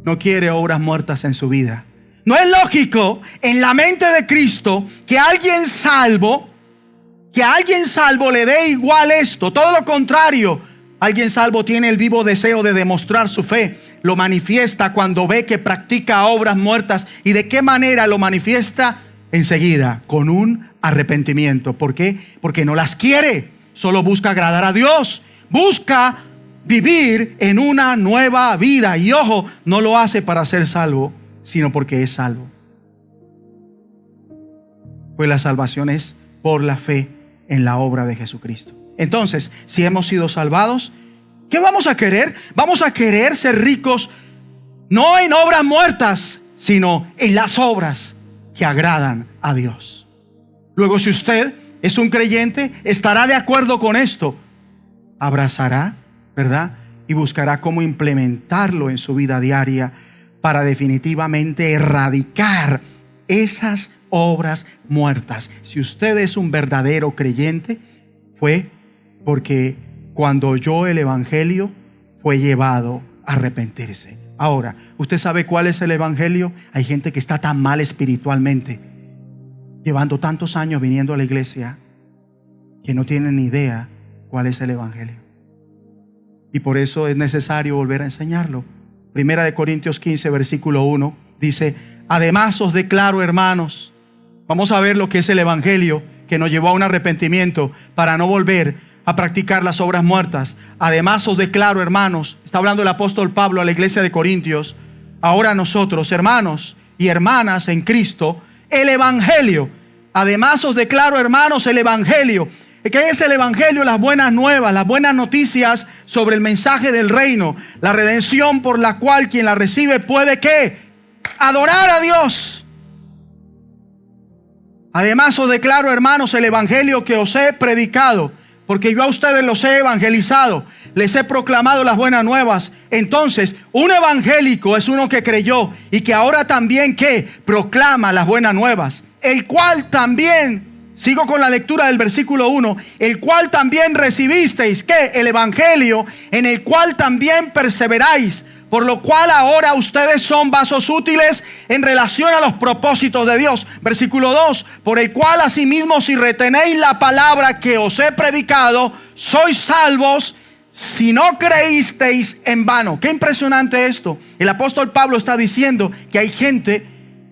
[SPEAKER 1] no quiere obras muertas en su vida. No es lógico en la mente de Cristo que alguien salvo le dé igual esto. Todo lo contrario, alguien salvo tiene el vivo deseo de demostrar su fe. Lo manifiesta cuando ve que practica obras muertas. ¿Y de qué manera lo manifiesta? Enseguida, con un arrepentimiento. ¿Por qué? Porque no las quiere. Solo busca agradar a Dios. Busca vivir en una nueva vida. Y ojo, no lo hace para ser salvo, sino porque es salvo. Pues la salvación es por la fe en la obra de Jesucristo. Entonces, si hemos sido salvados, ¿qué vamos a querer? Vamos a querer ser ricos no en obras muertas, sino en las obras que agradan a Dios. Luego, si usted es un creyente, estará de acuerdo con esto, abrazará, ¿verdad? Y buscará cómo implementarlo en su vida diaria para definitivamente erradicar esas obras muertas. Si usted es un verdadero creyente, fue porque cuando oyó el evangelio fue llevado a arrepentirse. Ahora, ¿usted sabe cuál es el evangelio? Hay gente que está tan mal espiritualmente, llevando tantos años viniendo a la iglesia, que no tienen ni idea cuál es el evangelio. Y por eso es necesario volver a enseñarlo. Primera de Corintios 15, versículo 1, dice: además os declaro, hermanos. Vamos a ver lo que es el evangelio que nos llevó a un arrepentimiento para no volver a practicar las obras muertas. Además os declaro, hermanos, está hablando el apóstol Pablo a la iglesia de Corintios, ahora nosotros, hermanos y hermanas en Cristo, el evangelio. Además os declaro, hermanos, el evangelio. ¿Qué es el evangelio? Las buenas nuevas, las buenas noticias sobre el mensaje del reino, la redención por la cual quien la recibe puede ¿qué? Adorar a Dios. Además os declaro, hermanos, el evangelio que os he predicado, porque yo a ustedes los he evangelizado, les he proclamado las buenas nuevas. Entonces, un evangélico es uno que creyó y que ahora también ¿qué? Proclama las buenas nuevas, el cual también, sigo con la lectura del versículo 1, el cual también recibisteis, ¿qué? El evangelio, en el cual también perseveráis, por lo cual ahora ustedes son vasos útiles en relación a los propósitos de Dios. Versículo 2, por el cual asimismo si retenéis la palabra que os he predicado, sois salvos si no creísteis en vano. Qué impresionante esto. El apóstol Pablo está diciendo que hay gente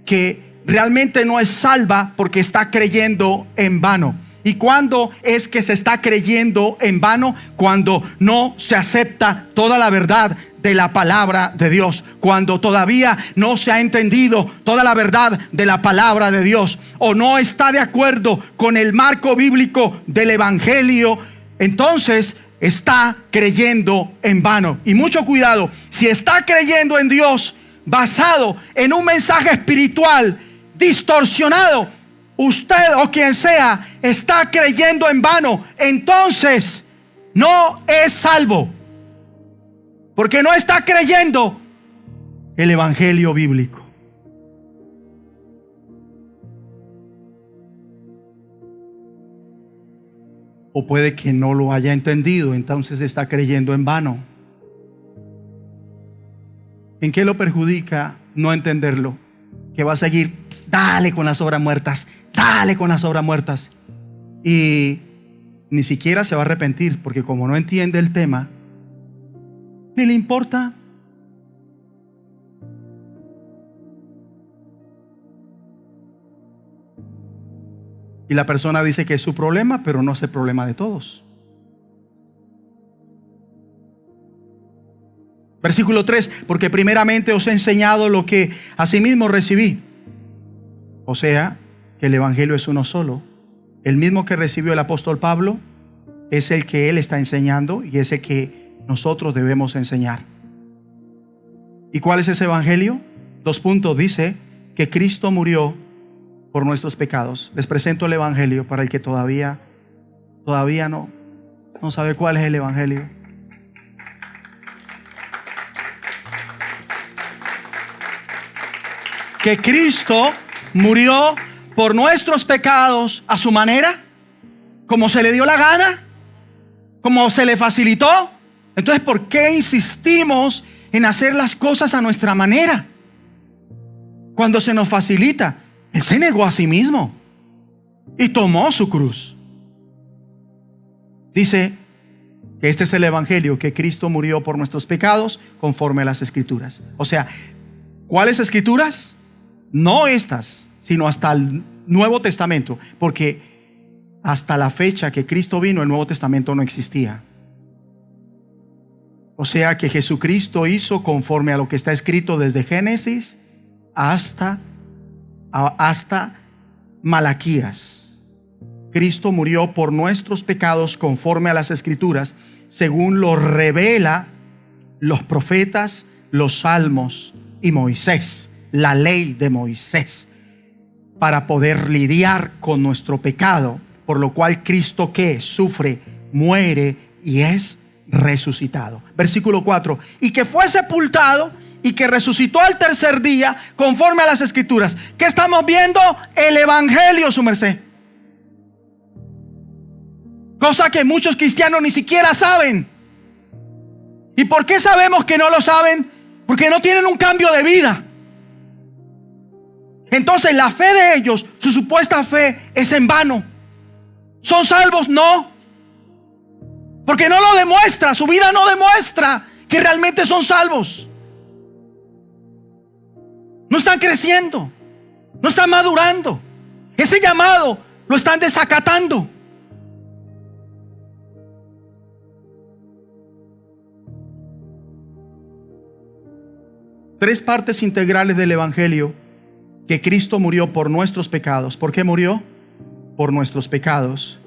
[SPEAKER 1] que realmente no es salva porque está creyendo en vano. ¿Y cuándo es que se está creyendo en vano? Cuando no se acepta toda la verdad de la palabra de Dios, cuando todavía no se ha entendido toda la verdad de la palabra de Dios, o no está de acuerdo con el marco bíblico del evangelio, entonces está creyendo en vano. Y mucho cuidado, si está creyendo en Dios basado en un mensaje espiritual distorsionado, usted o quien sea está creyendo en vano, entonces no es salvo, porque no está creyendo el evangelio bíblico. O puede que no lo haya entendido, entonces está creyendo en vano. ¿En qué lo perjudica no entenderlo? Que va a seguir, dale con las obras muertas, dale con las obras muertas. Y ni siquiera se va a arrepentir, porque como no entiende el tema, ni le importa. Y la persona dice que es su problema, pero no es el problema de todos. Versículo 3, porque primeramente os he enseñado lo que asimismo recibí. O sea, que el evangelio es uno solo. El mismo que recibió el apóstol Pablo es el que él está enseñando y es el que nosotros debemos enseñar. ¿Y cuál es ese evangelio? 2 puntos. Dice que Cristo murió por nuestros pecados. Les presento el evangelio para el que todavía no sabe cuál es el evangelio. Que Cristo murió por nuestros pecados a su manera, como se le dio la gana, como se le facilitó. Entonces, ¿por qué insistimos en hacer las cosas a nuestra manera? Cuando se nos facilita. Él se negó a sí mismo y tomó su cruz. Dice que este es el evangelio, que Cristo murió por nuestros pecados conforme a las escrituras. O sea, ¿cuáles escrituras? No estas, sino hasta el Nuevo Testamento, porque hasta la fecha que Cristo vino, el Nuevo Testamento no existía. O sea que Jesucristo hizo conforme a lo que está escrito desde Génesis hasta Malaquías. Cristo murió por nuestros pecados conforme a las escrituras, según lo revela los profetas, los salmos y Moisés, la ley de Moisés, para poder lidiar con nuestro pecado, por lo cual Cristo que sufre, muere y es resucitado. Versículo 4, y que fue sepultado y que resucitó al tercer día conforme a las escrituras. ¿Qué estamos viendo? El evangelio, su merced. Cosa que muchos cristianos ni siquiera saben. ¿Y por qué sabemos que no lo saben? Porque no tienen un cambio de vida. Entonces la fe de ellos, su supuesta fe, es en vano. ¿Son salvos? No. Porque no lo demuestra, su vida no demuestra que realmente son salvos. No están creciendo, no están madurando. Ese llamado lo están desacatando. Tres partes integrales del evangelio: que Cristo murió por nuestros pecados. ¿Por qué murió? Por nuestros pecados.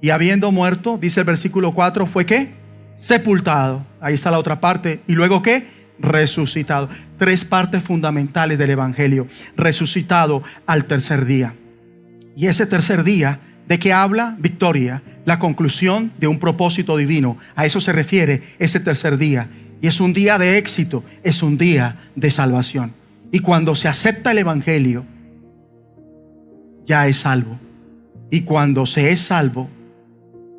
[SPEAKER 1] Y habiendo muerto, dice el versículo 4, ¿fue qué? Sepultado. Ahí está la otra parte. ¿Y luego qué? Resucitado. Tres partes fundamentales del evangelio. Resucitado al tercer día. Y ese tercer día, ¿de qué habla? Victoria, la conclusión de un propósito divino. A eso se refiere ese tercer día. Y es un día de éxito, es un día de salvación. Y cuando se acepta el evangelio, ya es salvo. Y cuando se es salvo,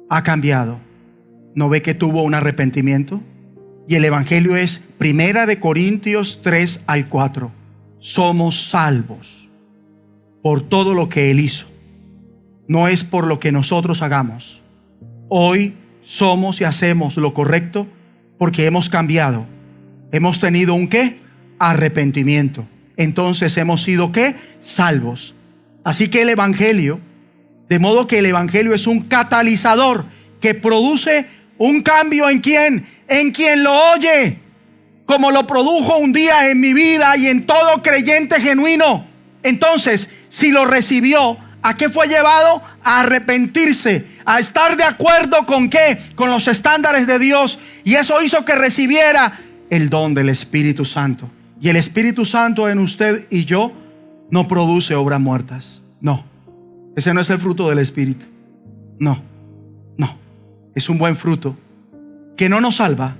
[SPEAKER 1] ha cambiado. ¿No ve que tuvo un arrepentimiento? Y el evangelio es 1 Corintios 3 al 4. Somos salvos por todo lo que Él hizo. No es por lo que nosotros hagamos. Hoy somos y hacemos lo correcto porque hemos cambiado. Hemos tenido un ¿qué? Arrepentimiento. Entonces hemos sido ¿qué? Salvos. Así que el evangelio, de modo que el evangelio es un catalizador que produce un cambio ¿en quién? En quien lo oye, como lo produjo un día en mi vida y en todo creyente genuino. Entonces, si lo recibió, ¿a qué fue llevado? A arrepentirse, a estar de acuerdo con ¿qué? Con los estándares de Dios. Y eso hizo que recibiera el don del Espíritu Santo. Y el Espíritu Santo en usted y yo no produce obras muertas. No, Ese no es el fruto del Espíritu. No, no. Es un buen fruto que no nos salva,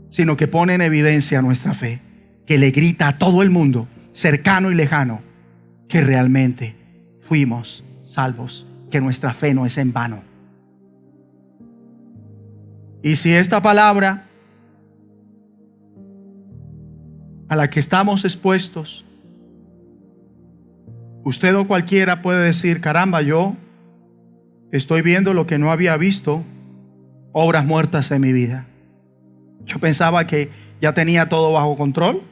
[SPEAKER 1] sino que pone en evidencia nuestra fe, que le grita a todo el mundo, cercano y lejano, que realmente fuimos salvos, que nuestra fe no es en vano. Y si esta palabra a la que estamos expuestos, usted o cualquiera puede decir: caramba, yo estoy viendo lo que no había visto, obras muertas en mi vida. Yo pensaba que ya tenía todo bajo control.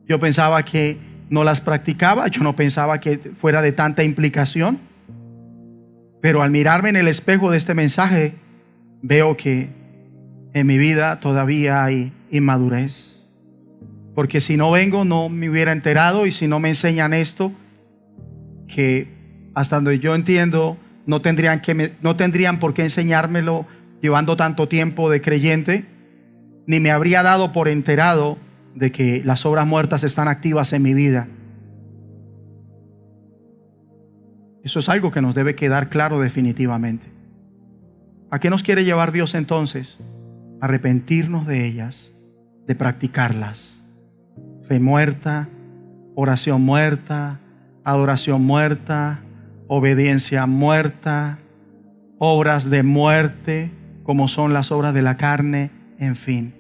[SPEAKER 1] Yo pensaba que no las practicaba. Yo no pensaba que fuera de tanta implicación. Pero al mirarme en el espejo de este mensaje, veo que en mi vida todavía hay inmadurez. Porque si no vengo, no me hubiera enterado. Y si no me enseñan esto, que hasta donde yo entiendo, no tendrían por qué enseñármelo llevando tanto tiempo de creyente, ni me habría dado por enterado de que las obras muertas están activas en mi vida. Eso es algo que nos debe quedar claro definitivamente. ¿A qué nos quiere llevar Dios entonces? Arrepentirnos de ellas, de practicarlas. Fe muerta, oración muerta, adoración muerta, obediencia muerta, obras de muerte, como son las obras de la carne, en fin.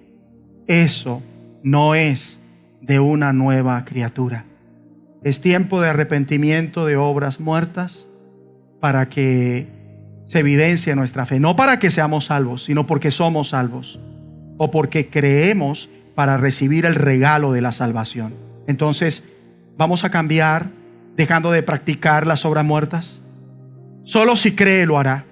[SPEAKER 1] Eso no es de una nueva criatura. Es tiempo de arrepentimiento de obras muertas para que se evidencie nuestra fe. No para que seamos salvos, sino porque somos salvos o porque creemos para recibir el regalo de la salvación. Entonces, vamos a cambiar dejando de practicar las obras muertas. Solo si cree lo hará.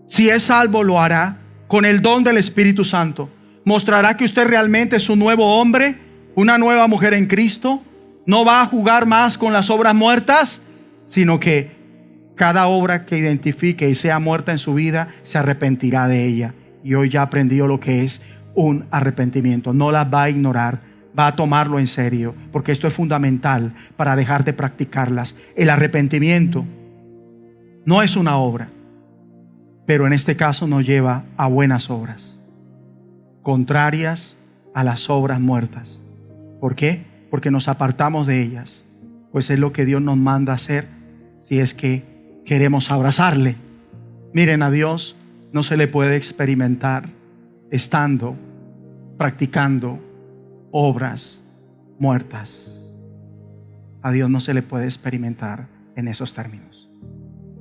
[SPEAKER 1] Si es salvo lo hará con el don del Espíritu Santo. Mostrará que usted realmente es un nuevo hombre, una nueva mujer en Cristo. No va a jugar más con las obras muertas, sino que cada obra que identifique y sea muerta en su vida, se arrepentirá de ella. Y hoy ya aprendió lo que es un arrepentimiento. No las va a ignorar, va a tomarlo en serio, porque esto es fundamental para dejar de practicarlas. El arrepentimiento no es una obra, pero en este caso nos lleva a buenas obras, contrarias a las obras muertas. ¿Por qué? Porque nos apartamos de ellas, pues es lo que Dios nos manda hacer si es que queremos abrazarle. Miren, a Dios no se le puede experimentar estando practicando obras muertas. A Dios no se le puede experimentar en esos términos.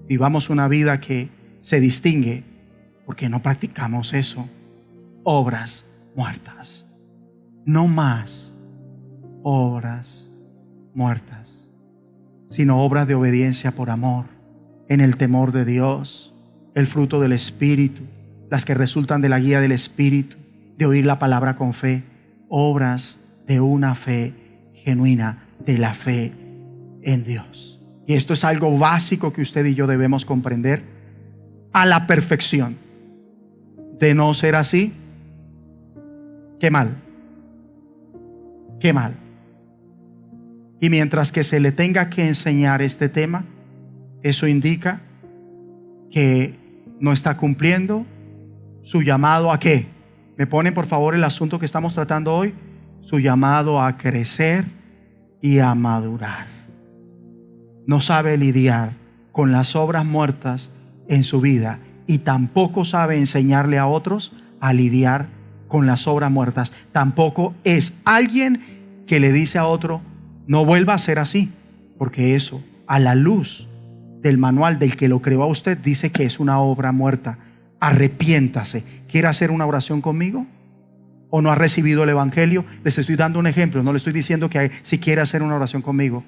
[SPEAKER 1] Vivamos una vida que se distingue porque no practicamos eso. Obras muertas. No más obras muertas, sino obras de obediencia por amor, en el temor de Dios, el fruto del Espíritu, las que resultan de la guía del Espíritu, de oír la palabra con fe, obras de una fe genuina, de la fe en Dios. Y esto es algo básico que usted y yo debemos comprender a la perfección. De no ser así, qué mal, qué mal. Y mientras que se le tenga que enseñar este tema, eso indica que no está cumpliendo su llamado a ¿qué? ¿Me ponen por favor el asunto que estamos tratando hoy? Su llamado a crecer y a madurar. No sabe lidiar con las obras muertas en su vida y tampoco sabe enseñarle a otros a lidiar con las obras muertas. Tampoco es alguien que le dice a otro: no vuelva a ser así, porque eso, a la luz del manual del que lo creó a usted, dice que es una obra muerta. Arrepiéntase. ¿Quiere hacer una oración conmigo? ¿O no ha recibido el Evangelio? Les estoy dando un ejemplo, no le estoy diciendo que si quiere hacer una oración conmigo.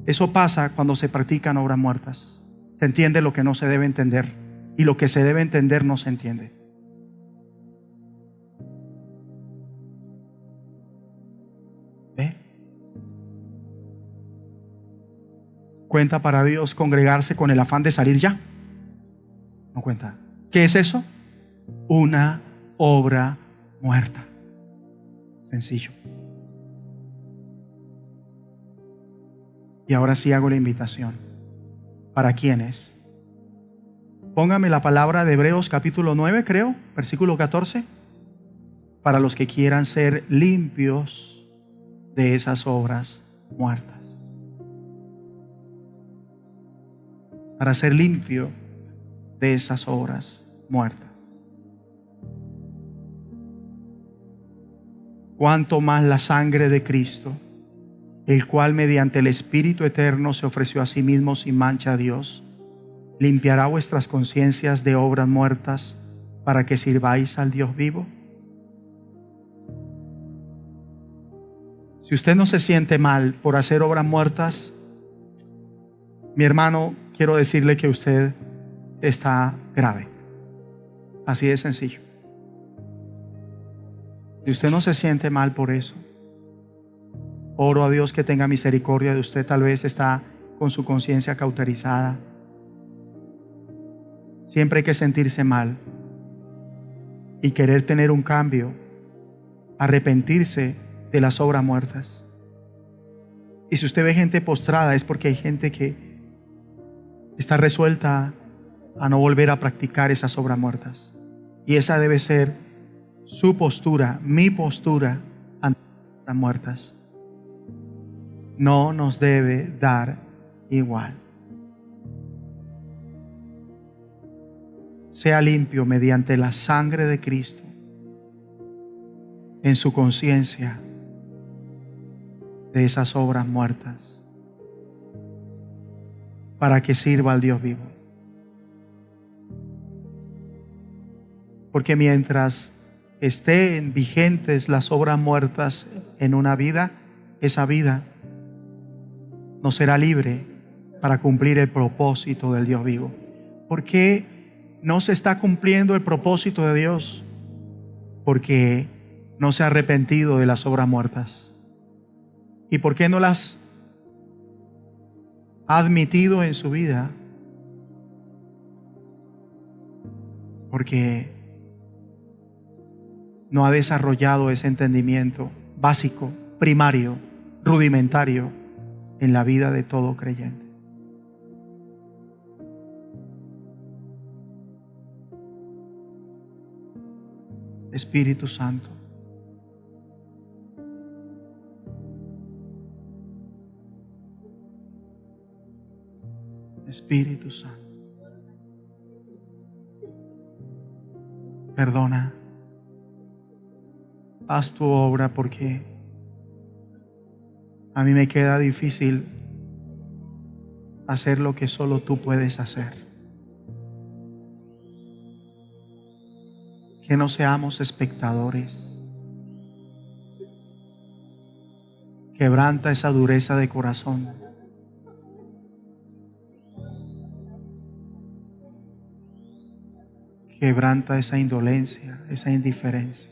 [SPEAKER 1] Eso pasa cuando se practican obras muertas. Se entiende lo que no se debe entender, y lo que se debe entender no se entiende. ¿Ve? ¿Cuenta para Dios congregarse con el afán de salir ya? No cuenta. ¿Qué es eso? Una obra muerta. Sencillo. Y ahora sí hago la invitación. ¿Para quiénes? Póngame la palabra de Hebreos capítulo 9, creo, versículo 14. Para los que quieran ser limpios de esas obras muertas. Para ser limpio de esas obras muertas. Cuanto más la sangre de Cristo, el cual mediante el Espíritu eterno se ofreció a sí mismo sin mancha a Dios, limpiará vuestras conciencias de obras muertas para que sirváis al Dios vivo. Si usted no se siente mal por hacer obras muertas, mi hermano, quiero decirle que usted está grave. Así de sencillo. Si usted no se siente mal por eso, oro a Dios que tenga misericordia de usted. Tal vez está con su conciencia cauterizada. Siempre hay que sentirse mal y querer tener un cambio, arrepentirse de las obras muertas. Y si usted ve gente postrada, es porque hay gente que está resuelta a no volver a practicar esas obras muertas. Y esa debe ser su postura, mi postura ante las muertas. No nos debe dar igual. Sea limpio mediante la sangre de Cristo en su conciencia de esas obras muertas para que sirva al Dios vivo. Porque mientras estén vigentes las obras muertas en una vida, esa vida no será libre para cumplir el propósito del Dios vivo. ¿Por qué no se está cumpliendo el propósito de Dios? Porque no se ha arrepentido de las obras muertas. ¿Y por qué no las ha admitido en su vida? Porque no ha desarrollado ese entendimiento básico, primario, rudimentario en la vida de todo creyente. Espíritu Santo, Espíritu Santo, perdona, haz tu obra, porque a mí me queda difícil hacer lo que solo tú puedes hacer. Que no seamos espectadores. Quebranta esa dureza de corazón. Quebranta esa indolencia, esa indiferencia.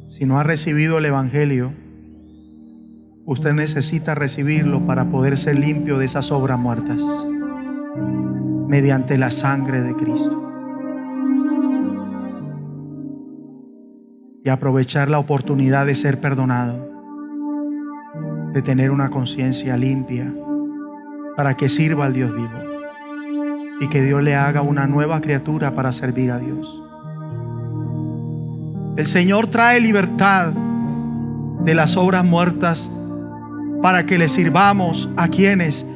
[SPEAKER 1] Si no ha recibido el Evangelio, usted necesita recibirlo para poder ser limpio de esas obras muertas mediante la sangre de Cristo. Y aprovechar la oportunidad de ser perdonado, de tener una conciencia limpia para que sirva al Dios vivo y que Dios le haga una nueva criatura para servir a Dios. El Señor trae libertad de las obras muertas para que le sirvamos a quienes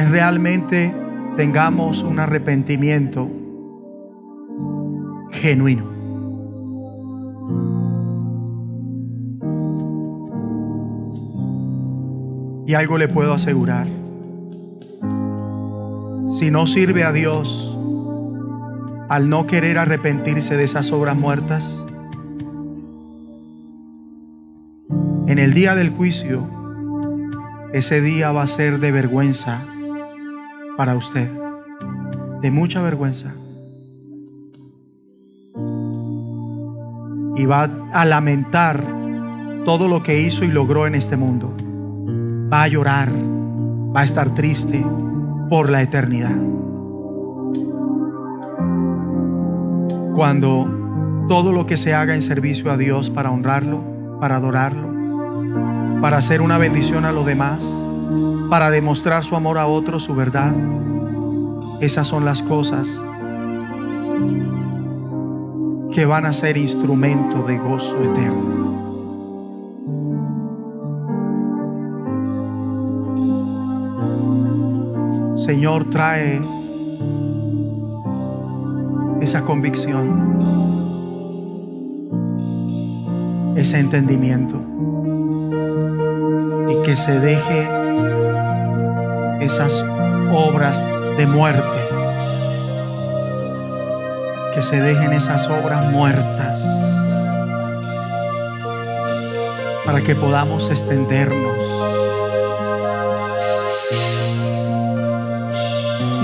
[SPEAKER 1] realmente tengamos un arrepentimiento genuino. Y algo le puedo asegurar: si no sirve a Dios al no querer arrepentirse de esas obras muertas, en el día del juicio, ese día va a ser de vergüenza para usted, de mucha vergüenza. Y va a lamentar todo lo que hizo y logró en este mundo. Va a llorar, va a estar triste por la eternidad. Cuando todo lo que se haga en servicio a Dios para honrarlo, para adorarlo, para hacer una bendición a los demás, para demostrar su amor a otros, su verdad. Esas son las cosas que van a ser instrumento de gozo eterno. Señor, trae esa convicción, ese entendimiento, y que se deje esas obras de muerte, que se dejen esas obras muertas, para que podamos extendernos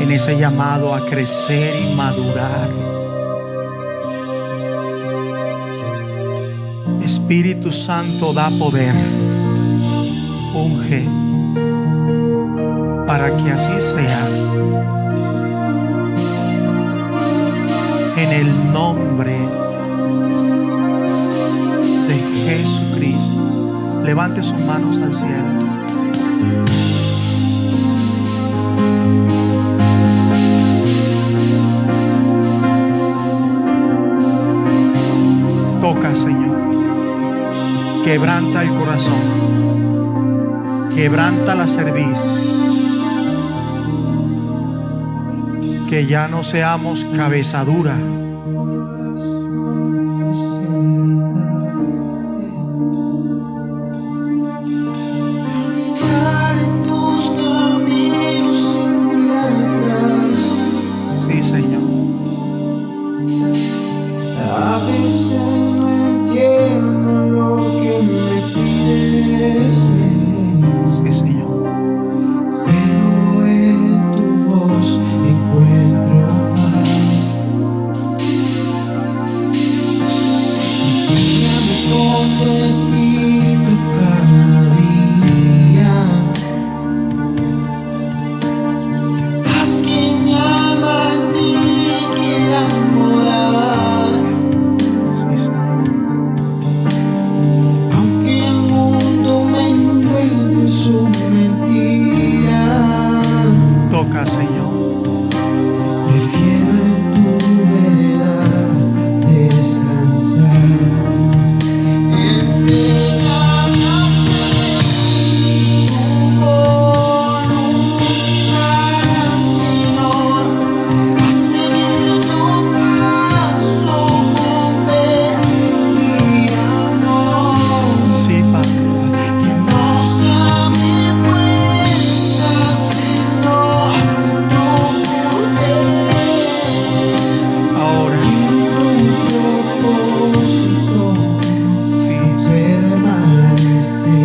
[SPEAKER 1] en ese llamado a crecer y madurar. Espíritu Santo, da poder, unge, para que así sea. En el nombre de Jesucristo, levante sus manos al cielo. Toca, Señor. Quebranta el corazón. Quebranta la cerviz. Que ya no seamos cabeza dura. Sí, Señor.
[SPEAKER 2] A veces no entiendo lo que me pides,
[SPEAKER 1] Sí, Señor.
[SPEAKER 2] pero en tu voz encuentro paz. Guíame con tu espíritu cada día. Haz que mi alma en ti quiera morar.
[SPEAKER 1] Sí, Señor.
[SPEAKER 2] Aunque el mundo me encuentre su mentira,
[SPEAKER 1] Toca, Señor.
[SPEAKER 2] prefiero en tu verdad descansar. Enséñame a hacer tu voluntad, Señor, a seguir tu paso con fe y amor.
[SPEAKER 1] Sí, Padre.
[SPEAKER 2] Que no sea mi fuerza, sino tu poder.
[SPEAKER 1] Ahora.
[SPEAKER 2] En tu propósito
[SPEAKER 1] Sí,
[SPEAKER 2] permanecer.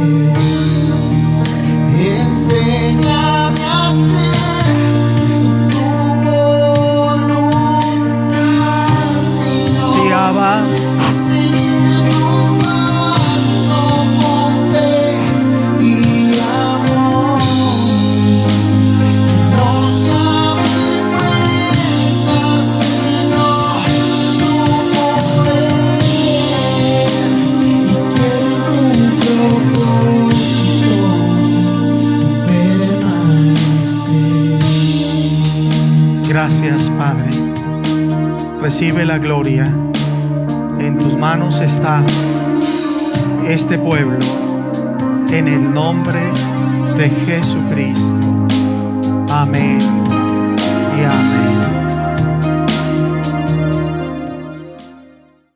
[SPEAKER 2] Enséñame a hacer tu voluntad, Señor.
[SPEAKER 1] sí, Abba.
[SPEAKER 2] A seguir tu paso con fe y amor. No sea mi fuerza, sino tu poder. Y que en tu propósito permanecer.
[SPEAKER 1] Gracias, Padre. Recibe la gloria. En tus manos está este pueblo. En el nombre de Jesucristo. Amén.